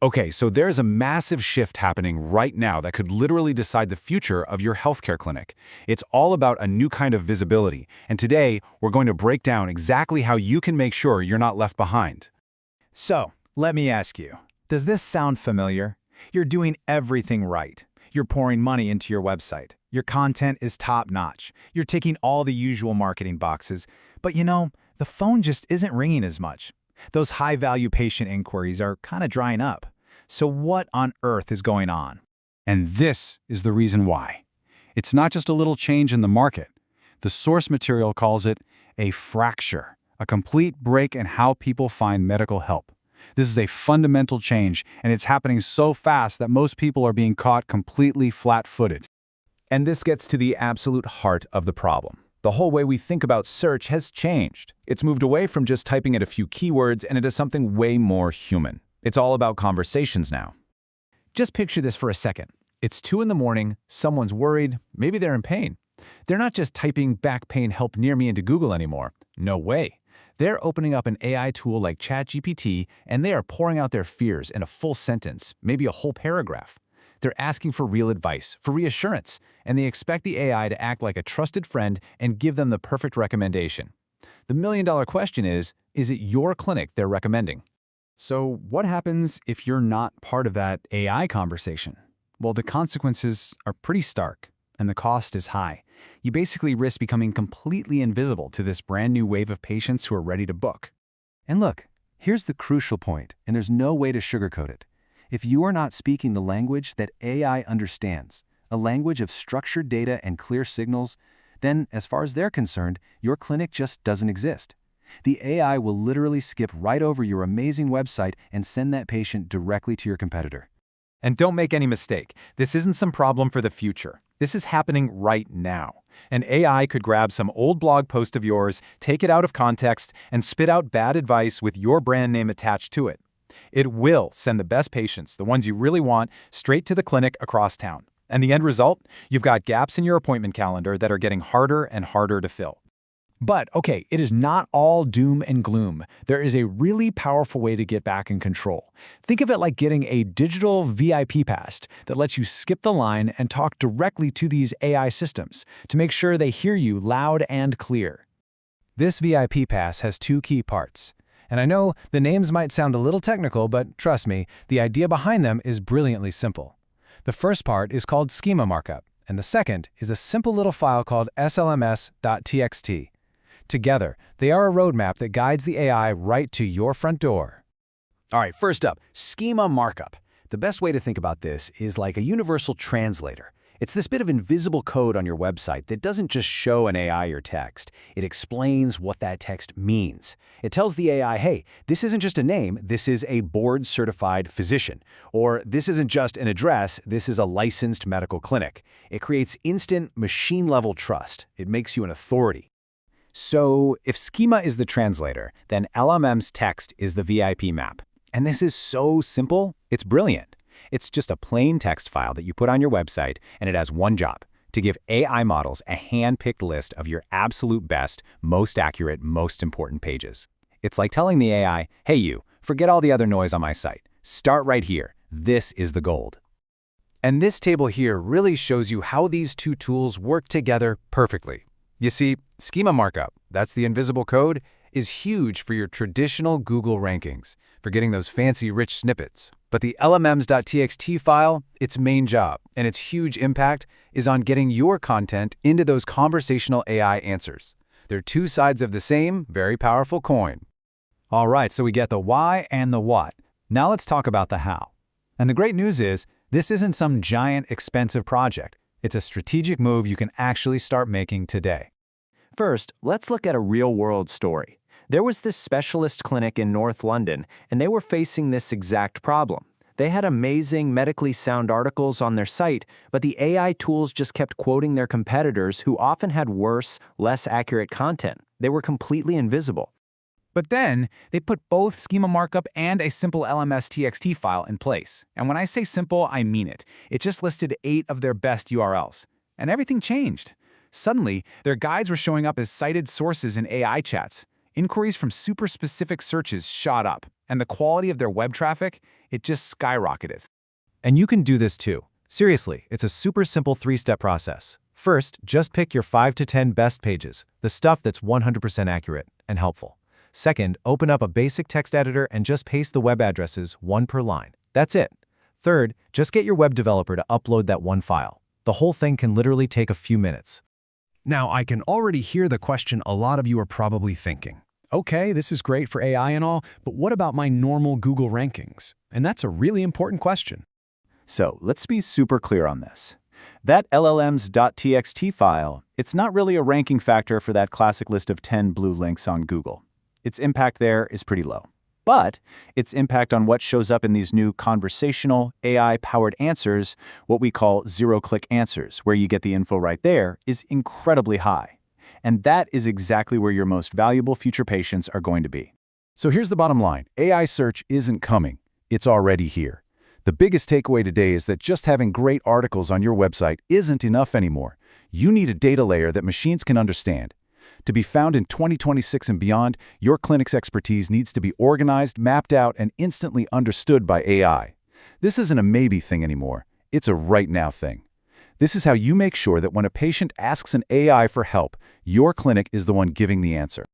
Okay, so there's a massive shift happening right now that could literally decide the future of your healthcare clinic. It's all about a new kind of visibility, and today we're going to break down exactly how you can make sure you're not left behind. So, let me ask you, does this sound familiar? You're doing everything right. You're pouring money into your website. Your content is top-notch. You're ticking all the usual marketing boxes. But the phone just isn't ringing as much. Those high-value patient inquiries are kind of drying up. So what on earth is going on? And this is the reason why. It's not just a little change in the market. The source material calls it a fracture, a complete break in how people find medical help. This is a fundamental change, and it's happening so fast that most people are being caught completely flat-footed. And this gets to the absolute heart of the problem. The whole way we think about search has changed. It's moved away from just typing in a few keywords and into something way more human. It's all about conversations now. Just picture this for a second. It's 2 in the morning, someone's worried, maybe they're in pain. They're not just typing "back pain help near me" into Google anymore. No way. They're opening up an AI tool like ChatGPT, and they are pouring out their fears in a full sentence, maybe a whole paragraph. They're asking for real advice, for reassurance, and they expect the AI to act like a trusted friend and give them the perfect recommendation. The million-dollar question is it your clinic they're recommending? So what happens if you're not part of that AI conversation? Well, the consequences are pretty stark, and the cost is high. You basically risk becoming completely invisible to this brand new wave of patients who are ready to book. And look, here's the crucial point, and there's no way to sugarcoat it. If you are not speaking the language that AI understands, a language of structured data and clear signals, then, as far as they're concerned, your clinic just doesn't exist. The AI will literally skip right over your amazing website and send that patient directly to your competitor. And don't make any mistake, this isn't some problem for the future. This is happening right now. An AI could grab some old blog post of yours, take it out of context, and spit out bad advice with your brand name attached to it. It will send the best patients, the ones you really want, straight to the clinic across town. And the end result? You've got gaps in your appointment calendar that are getting harder and harder to fill. But, okay, it is not all doom and gloom. There is a really powerful way to get back in control. Think of it like getting a digital VIP pass that lets you skip the line and talk directly to these AI systems to make sure they hear you loud and clear. This VIP pass has 2 key parts. And I know the names might sound a little technical, but trust me, the idea behind them is brilliantly simple. The first part is called Schema Markup, and the second is a simple little file called llms.txt. Together, they are a roadmap that guides the AI right to your front door. All right, first up, Schema Markup. The best way to think about this is like a universal translator. It's this bit of invisible code on your website that doesn't just show an AI your text. It explains what that text means. It tells the AI, hey, this isn't just a name, this is a board-certified physician. Or this isn't just an address, this is a licensed medical clinic. It creates instant machine-level trust. It makes you an authority. So, if Schema is the translator, then llms.txt is the VIP map. And this is so simple, it's brilliant. It's just a plain text file that you put on your website, and it has one job: to give AI models a hand-picked list of your absolute best, most accurate, most important pages. It's like telling the AI, hey you, forget all the other noise on my site. Start right here. This is the gold. And this table here really shows you how these 2 tools work together perfectly. You see, Schema Markup, that's the invisible code, is huge for your traditional Google rankings, for getting those fancy rich snippets. But the llms.txt file, its main job, and its huge impact, is on getting your content into those conversational AI answers. They're 2 sides of the same, very powerful coin. All right, so we get the why and the what. Now let's talk about the how. And the great news is, this isn't some giant, expensive project. It's a strategic move you can actually start making today. First, let's look at a real-world story. There was this specialist clinic in North London, and they were facing this exact problem. They had amazing, medically sound articles on their site, but the AI tools just kept quoting their competitors who often had worse, less accurate content. They were completely invisible. But then, they put both Schema Markup and a simple llms.txt file in place. And when I say simple, I mean it. It just listed 8 of their best URLs. And everything changed. Suddenly, their guides were showing up as cited sources in AI chats. Inquiries from super specific searches shot up. and the quality of their web traffic, it just skyrocketed. And you can do this too. Seriously, it's a super simple 3-step process. First, just pick your 5 to 10 best pages, the stuff that's 100% accurate and helpful. Second, open up a basic text editor and just paste the web addresses, one per line. That's it. Third, just get your web developer to upload that one file. The whole thing can literally take a few minutes. Now, I can already hear the question a lot of you are probably thinking. Okay, this is great for AI and all, but what about my normal Google rankings? And that's a really important question. So let's be super clear on this. That llms.txt file, it's not really a ranking factor for that classic list of 10 blue links on Google. Its impact there is pretty low. But its impact on what shows up in these new conversational, AI-powered answers, what we call zero-click answers, where you get the info right there, is incredibly high. And that is exactly where your most valuable future patients are going to be. So here's the bottom line. AI search isn't coming. It's already here. The biggest takeaway today is that just having great articles on your website isn't enough anymore. You need a data layer that machines can understand. To be found in 2026 and beyond, your clinic's expertise needs to be organized, mapped out, and instantly understood by AI. This isn't a maybe thing anymore. It's a right now thing. This is how you make sure that when a patient asks an AI for help, your clinic is the one giving the answer.